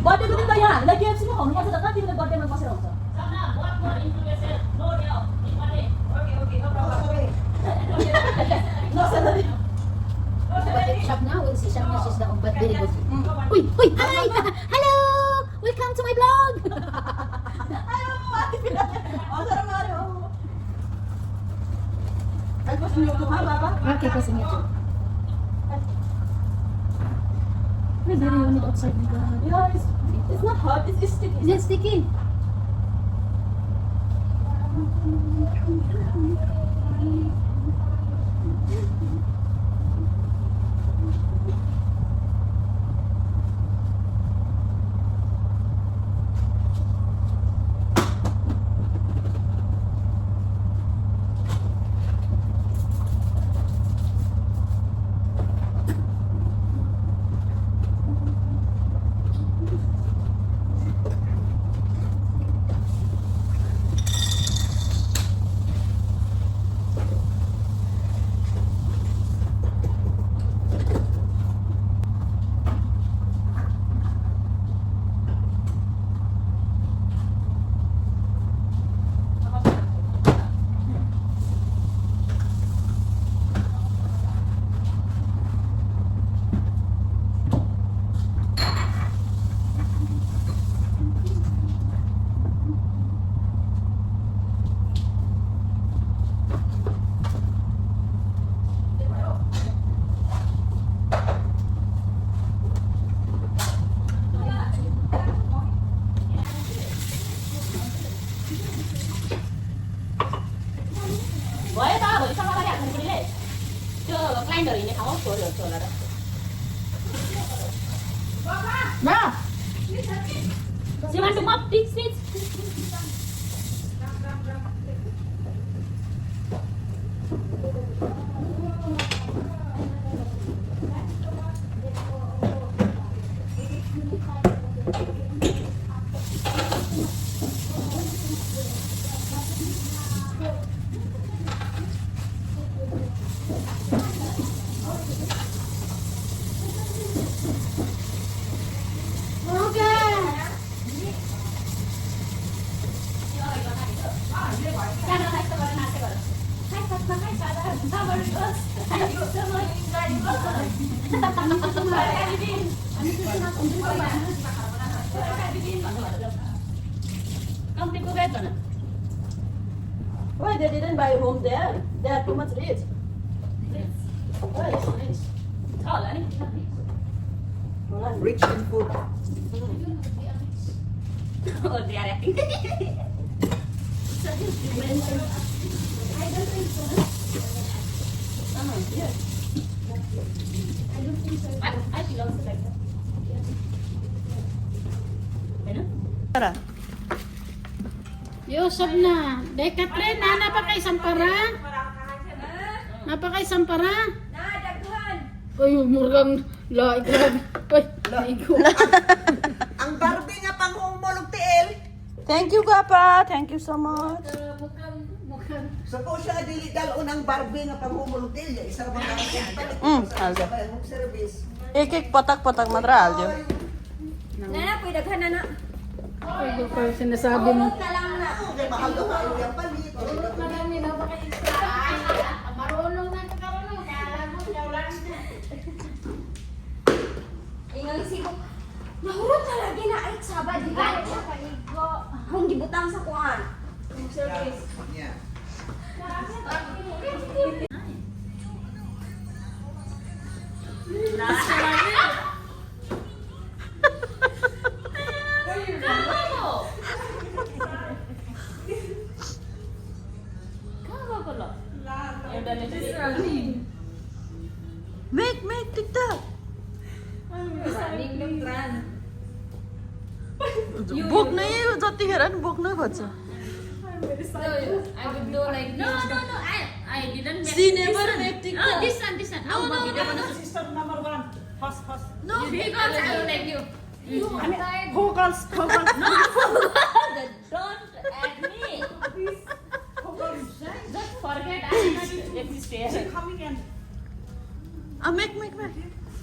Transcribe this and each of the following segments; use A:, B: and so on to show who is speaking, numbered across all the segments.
A: Birthday को दिन त यहाँ हामीलाई केएफसी पनि खुवाउनु पर्छ त कति बेला बर्थडेमा बसेर हुन्छ
B: Shabna, we'll see Shabna, she's the but very good. Uy, uy, hi! Hello! Welcome to my vlog!
A: Ayaw mo, ate Pilar. O, sarap nga rin. Ay, po sa YouTube ha, Papa?
B: Okay, kasi nito. Why do you need outside the garden?
A: Yeah, it's not hot, it's sticky.
B: Is it sticky?
A: भयो त भोलिसम्म गरिहाल्नु बुढीले त्यो क्लाइन्टहरू हिँड्ने ठाउँमा छोरीहरू छोडेर
B: No!
A: You want to mop these seats? Why they didn't buy a home there? They are too much rich. Why is rich?
C: Rich in food.
A: Oh, they are acting. Yes. I feel also like that. Ano?
B: Yo, Shabna. Dek Katrin, napakay sampara? Napakay sampara? Ay, murgang laig lang. Ay, laigo.
C: Ang Barbie nga panghumulog tiil.
A: Thank you, Papa. Thank you so much.
C: So po siya dili dalon ang Barbie nga panghumulog tiil. Isa ra mga
A: aldo.
C: Sa service.
A: एक पटक मात्र हाल्दियो
D: Nana, pwede daghan na.
B: Ay, ko sinasabi mo.
C: Okay, mahal daw kayo yung palit.
B: Marami na ba kayo extra? Marunong na kakarunong. Kala mo, jawlan na.
D: Ingang sibok. Nahurot na lagi na ay sabad. Di ba? Kung gibutang sa kuhan. Service.
C: Yeah.
A: Make TikTok. बोक्नै जतिखेर नि बोक्नै खोज्छ
B: I would do like
E: No, I didn't make
A: She never make TikTok.
E: Oh, this one. No.
F: Sister number one. First.
E: Because I will like you.
F: Vocals.
A: Don't add me. Just forget I am not exist here.
F: Coming in.
A: Make.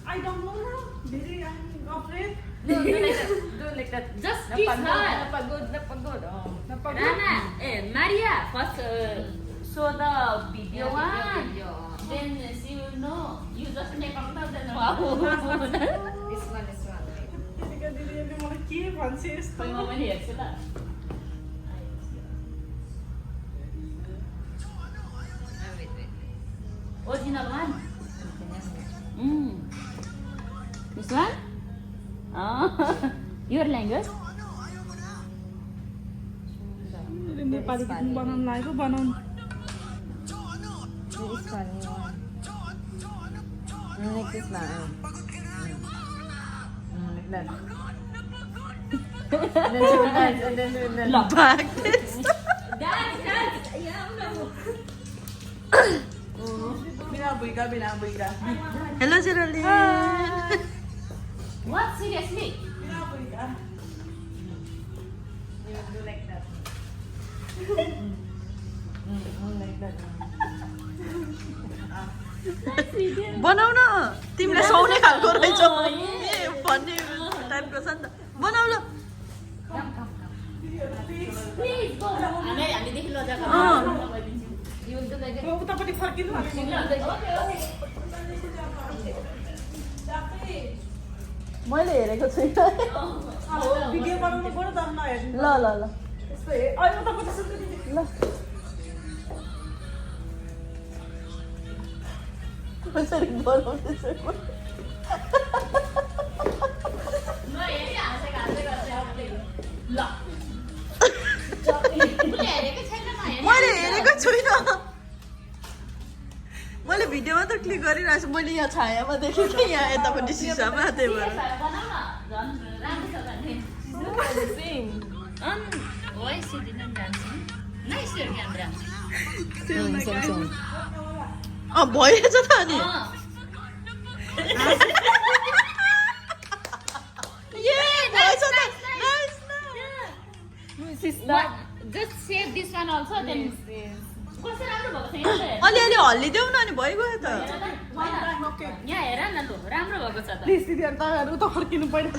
F: I don't know now. Very I'm afraid.
E: Do like that. Do like that. Just kiss her.
F: Napagod. Oh.
E: Rana, Maria, first show the video one. Then she will know. You just make up then wow.
F: दिदीले मलाई के भन्छ यस्तो
A: म पनि हेर्छु ल Original one? This one? Oh, your language?
F: Nepali गीत बनाउन लाग्यो बनाउन बिना बुइका
G: Hello, Geraldine.
A: What? Seriously?
F: बिना बुइका you do like that like that
G: बनाउ न तिमीले सुहाउने खालको रहेछौ ए भन्ने टाइपको छ नि त बनाउ ल
A: Please go. हामीदेखि लजा
F: उतापट्टि फर्किनु
G: मैले हेरेको छुइनँ
F: भिडियो बनाउनु पर्यो तर नहेर्नु
G: ल ल ल
F: यस्तो अहिले उतापट्टि सुन्नु दिदी
G: ल कसरी बनाउँदैछ मैले हेरेको छुइनँ मैले भिडियोमा त क्लिक गरिरहेको छु मैले यहाँ छायामा देखेँ कि यहाँ यतापट्टि सिसामा त्यही भएर
E: Why she didn't dance? Nice your camera.
G: भइरहेछ त अनि
E: What? Just save this one also. Then
A: कसरी राम्रो भएको छ यहाँ
G: अलिअलि हल्लिदेऊ न अनि भइगयो त
E: यहाँ हेर न लु राम्रो भएको छ त
F: प्लिज दिदी अनि तपाईँहरू उता फर्किनु पर्यो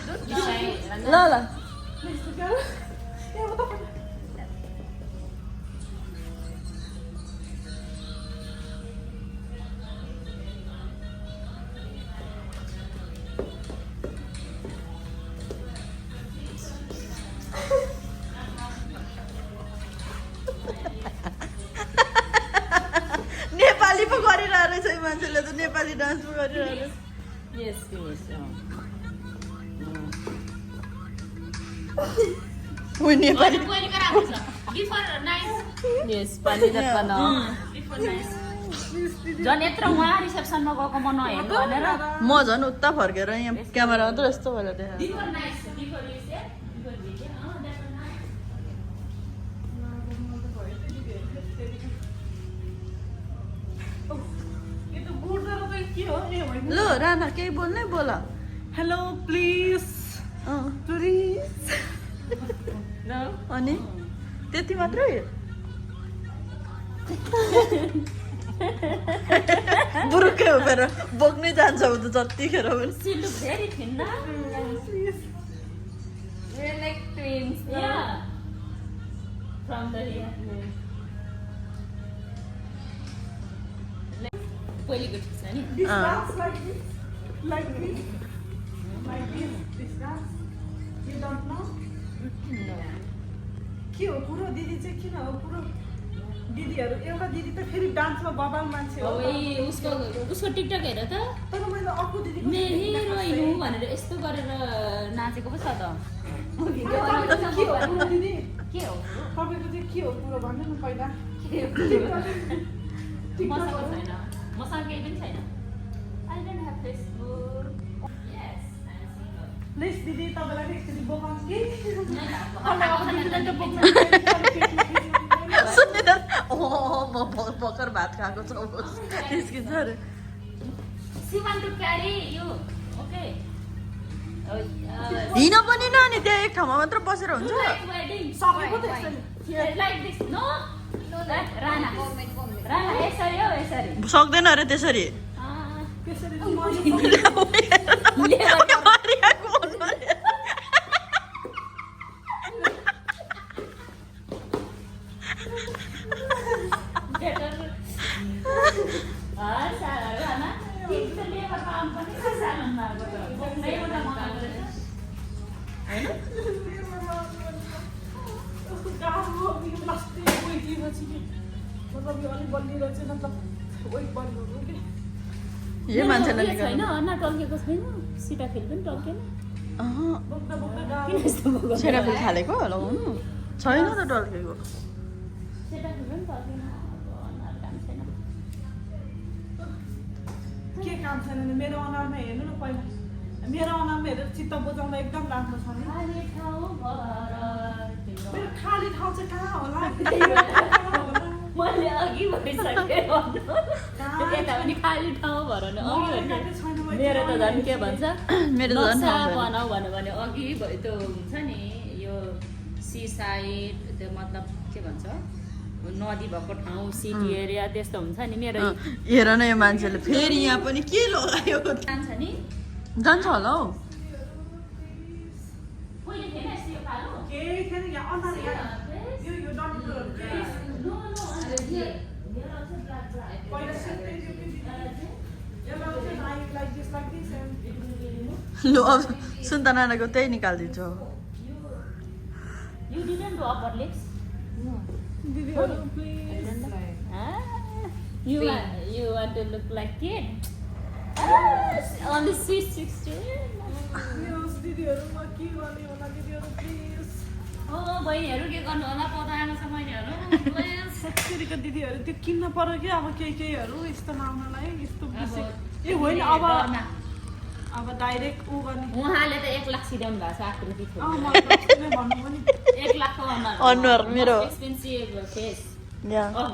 G: ल ल
F: ए उतापट्टि
G: नेपाली पो गरिरहेको रहेछ यो मान्छेले त नेपाली डान्स पो गरिरहेको रहेछ
E: Yes, yes.
G: ऊ नेपाली
A: गएको राम्रो छ बिफोर नाइस
E: Yes, पानी जत्ता न
A: बिफोर नाइस
E: झन् यत्रो उहाँ रिसेप्सनमा गएको म नहेर्नु भनेर
G: म झन् उता फर्केर यहाँ क्यामेरा मात्र यस्तो भएर देखा
A: before nice before you say before video that nice
F: यो त बुढ्दो र त के हो ए होइन
G: ल राना केही बोल्नै बोल
F: हेलो प्लिज
G: अँ,
F: प्लिज
G: अनि त्यति मात्रै बुरुकै उभिएर बोक्नै जान्छ उ त जतिखेर पनि
A: सी लुक भेरी थिन ना
E: We're like twins.
A: Yeah from the here पहिलेको ठिक छ नि
F: This dance like this, this dance. You don't know? के हो पुरो दिदी चाहिँ किन हो पुरो दिदीहरू एउटा दिदी त फेरि डान्समा बबाल मान्छे हो
A: ओइ उसको टिकटक हेर त
F: तर मैले अर्को दिदी
A: मे हिरोइन हुँ भनेर यस्तो गरेर नाचेको पो छ त
F: के हो पुरो दिदी
A: के हो
F: तपाईँको चाहिँ के हो पुरो भन्नु न पहिला
A: मसँग छैन मसँग केही पनि छैन I don't have Facebook yes
F: please दिदी तपाईँलाई एकचोटि बोकाउँछु कि
G: सुनेर म भर्खर भात खाएको छु निस्किन्छ अरे
A: she want to carry you okay
G: हिँड पनि न अनि त्यहाँ एक ठाउँमा मात्र बसेर हुन्छ
A: वेडिङ
F: सकेको त यसरी
A: like this no Rana Rana यसरी हो यसरी
G: सक्दैन अरे त्यसरी
F: त्यसरी
G: मारियाको भन्नु अरे।
F: गाह्रो यो लास्टै गइदिएपछि कि मतलब यो अलिक बलिएर चाहिँ मतलब वेट बढ्नु हो कि
G: यही मान्छेलाई
E: छैन
G: निकाल्नु
E: अनुहार टल्केको छैन सिटाफिल पनि टल्केन
F: बोक्दा बोक्दा गाह्रो
E: किन यस्तो भएको
G: सेराफिल थालेको लगाउनु छैन त टल्केको
E: सिटाफिल पनि टल्केन अब अनुहार काम छैन
F: के काम छैन भने मेरो अनुहारमा हेर्नु न पहिला मेरो अनुहारमा हेरेर चित्त बुझाउँदा एकदम राम्रो छ नि
E: खाली ठाउँ भएर तिम्रो
F: मेरो खाली ठाउँ चाहिँ कहाँ होला
E: मैले अघि भइसकेँ यता पनि खाली ठाउँ भएर नि अघि भइसक्यो मेरो त झन् के भन्छ
G: मेरो त झन्
E: नक्सा
G: थाहा छैन।
E: बनाऊ भन्यो भने अघि त्यो हुन्छ नि यो सी साइड त्यो मतलब के भन्छ नदी भएको ठाउँ सिटी एरिया त्यस्तो हुन्छ नि मेरो
G: हेर न यो मान्छेले फेरि यहाँ पनि के लगायो
E: जान्छ नि
G: जान्छ होला हौ
E: पहिले थिएन यस्तो यो कालो
F: केही थिएन यहाँ अनुहार यो डन्ठीहरू पहिला सेतै थियो कि यसलाई चाहिँ लाइक दिस एन्ड
G: लु अब सुन्ता नानाको त्यही निकालिदिन्छु अब
E: You didn't do upper lips?
F: दिदीहरू please
E: You want to look like kid? Only sweet 16.
F: दिदीहरूमा के गर्ने होला दिदीहरू प्लिज
E: बहिनीहरू के गर्नु होला पताएको छ बहिनीहरू
F: फेरिको दिदीहरू त्यो किन्न पर्यो कि अब केहीहरू यस्तो लाउनलाई यस्तो बेसी ए होइन अब डाइरेक्ट ऊ गर्ने
E: उहाँले त 1 लाख सिधाउनु भएको छ आकृति
F: मलाई त भन्नु पनि
E: 1 लाखको
G: अनुहार मेरो
E: expensive face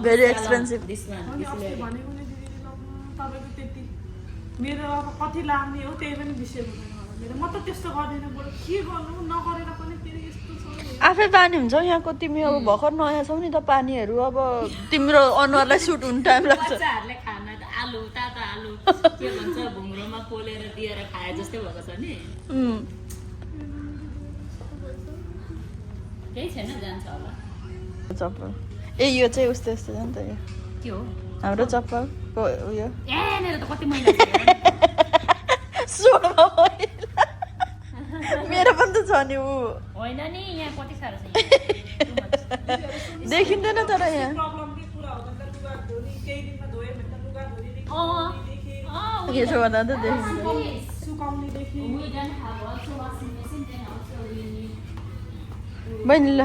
G: very expensive
E: this one
F: अनि अस्ति भनेको नि दिदीले तपाईँको त्यति मेरो अब कति लाग्ने हो त्यही पनि विषय हुँदैन होला मेरो म त त्यस्तो गर्दिनँ बरु के गर्नु नगरेर पनि फेरि यस्तो छ
G: आफै पानी हुन्छ यहाँको तिमी अब भर्खर नयाँ छौ नि त पानीहरू अब तिम्रो अनुहारलाई सुट हुनु टाइम लाग्छ
E: बच्चाहरूले खाना त आलु तातो आलु के भन्छ भुङ्ग्रोमा पोलेर दिएर खाए जस्तै भएको छ नि केही छैन जान्छ होला
G: चप्पल ए यो चाहिँ उस्तो यस्तो छ नि त यो
E: के हो
G: हाम्रो चप्पलको उयो
E: ए मेरो त कति महिना भयो
G: सोडमा मैला। मेरो पनि त छ नि ऊ
E: होइन नि यहाँ कति साह्रो छ
G: देखिँदैन तर यहाँ
F: प्रब्लम के कुरा हो भने त लुगा धोनी केही दिनमा धोयो भने त लुगा धोनेदेखि
G: के छ भन्दा त देखिँदैन
F: सुकाउनेदेखि
G: बहिनी ल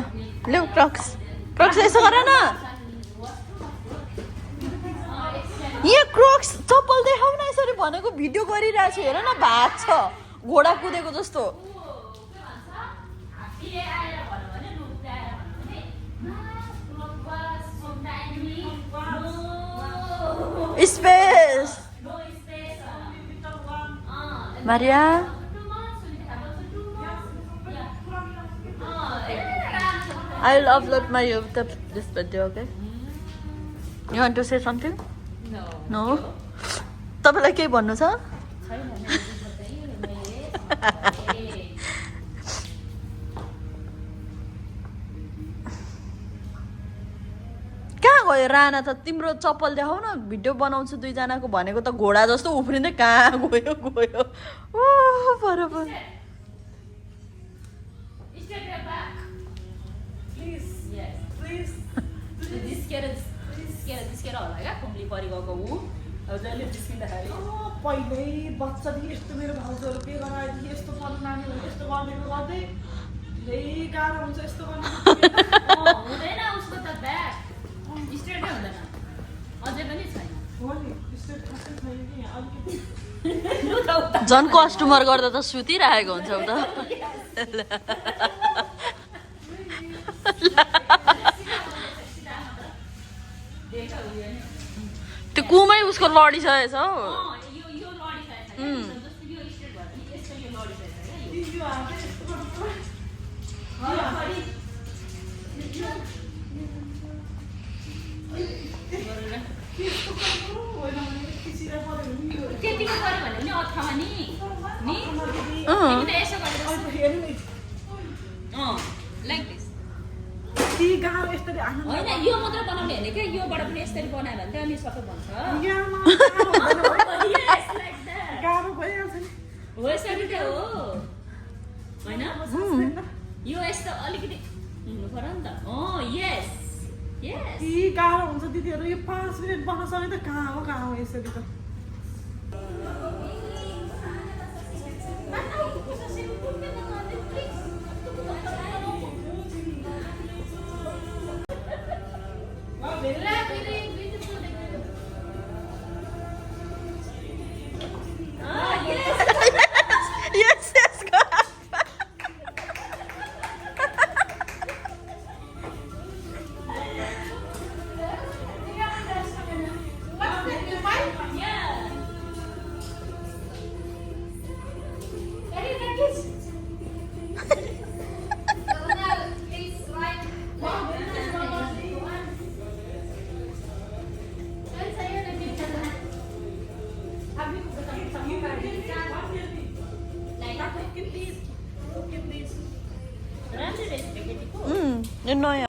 G: ल्याउ क्रक्स यसो गर न यहाँ क्रक्स चप्पल देखाउ न यसरी भनेको भिडियो गरिरहेको छु हेर न भाग छ घोडा कुदेको जस्तो space Maria I will upload my YouTube this video, okay? You want to say something? No. तपाईलाई केही भन्नु छ? कहाँ गयो राना त तिम्रो चप्पल देखाउ न भिडियो बनाउँछु दुईजनाको भनेको त घोडा जस्तो उफ्रिँदै कहाँ गयो ओ बराबर
E: जिस्केर होला क्या खुम्ली परिगएको ऊ अब जहिले जिस्किँदाखेरि
F: पहिल्यै बच्चादेखि यस्तो मेरो भाउजूहरू के गराएदेखि यस्तो पर्ने नानीहरू यस्तो गर्नेको गर्दै धेरै गाह्रो हुन्छ यस्तो गर्ने
E: हुँदैन उसको त ब्याग स्ट्रेटै हुँदैन अझै पनि छैन
F: हो नि स्टेट खासै छैन कि यहाँ अलिकति
G: झन् कस्टमर गर्दा त सुतिरहेको हुन्छ त त्यो कुमै उसको लडिसकेछ हौ
E: त्यतिको गऱ्यो भने पनि अर्थमा नि तिमी त यसो गरेर लाइक दिस
F: ती गाह्रो यसरी आनन्द
E: होइन यो मात्र बनाउने होइन क्या योबाट पनि यसरी बनायो भने चाहिँ अनि सबै बन्छ
F: यहाँमा
E: Yes, like that.
F: गाह्रो भइहाल्छ नि
E: हो यसरी त हो होइन यो यस्तो अलिकति हुनु पर्यो नि त यस यस
F: यी गाह्रो हुन्छ दिदीहरू यो 5 मिनट बन्न सक्यो त कहाँ हो यसरी त
G: Yes, yes, go.
E: राम्रो रहेछ केटीको
G: Yun na yan.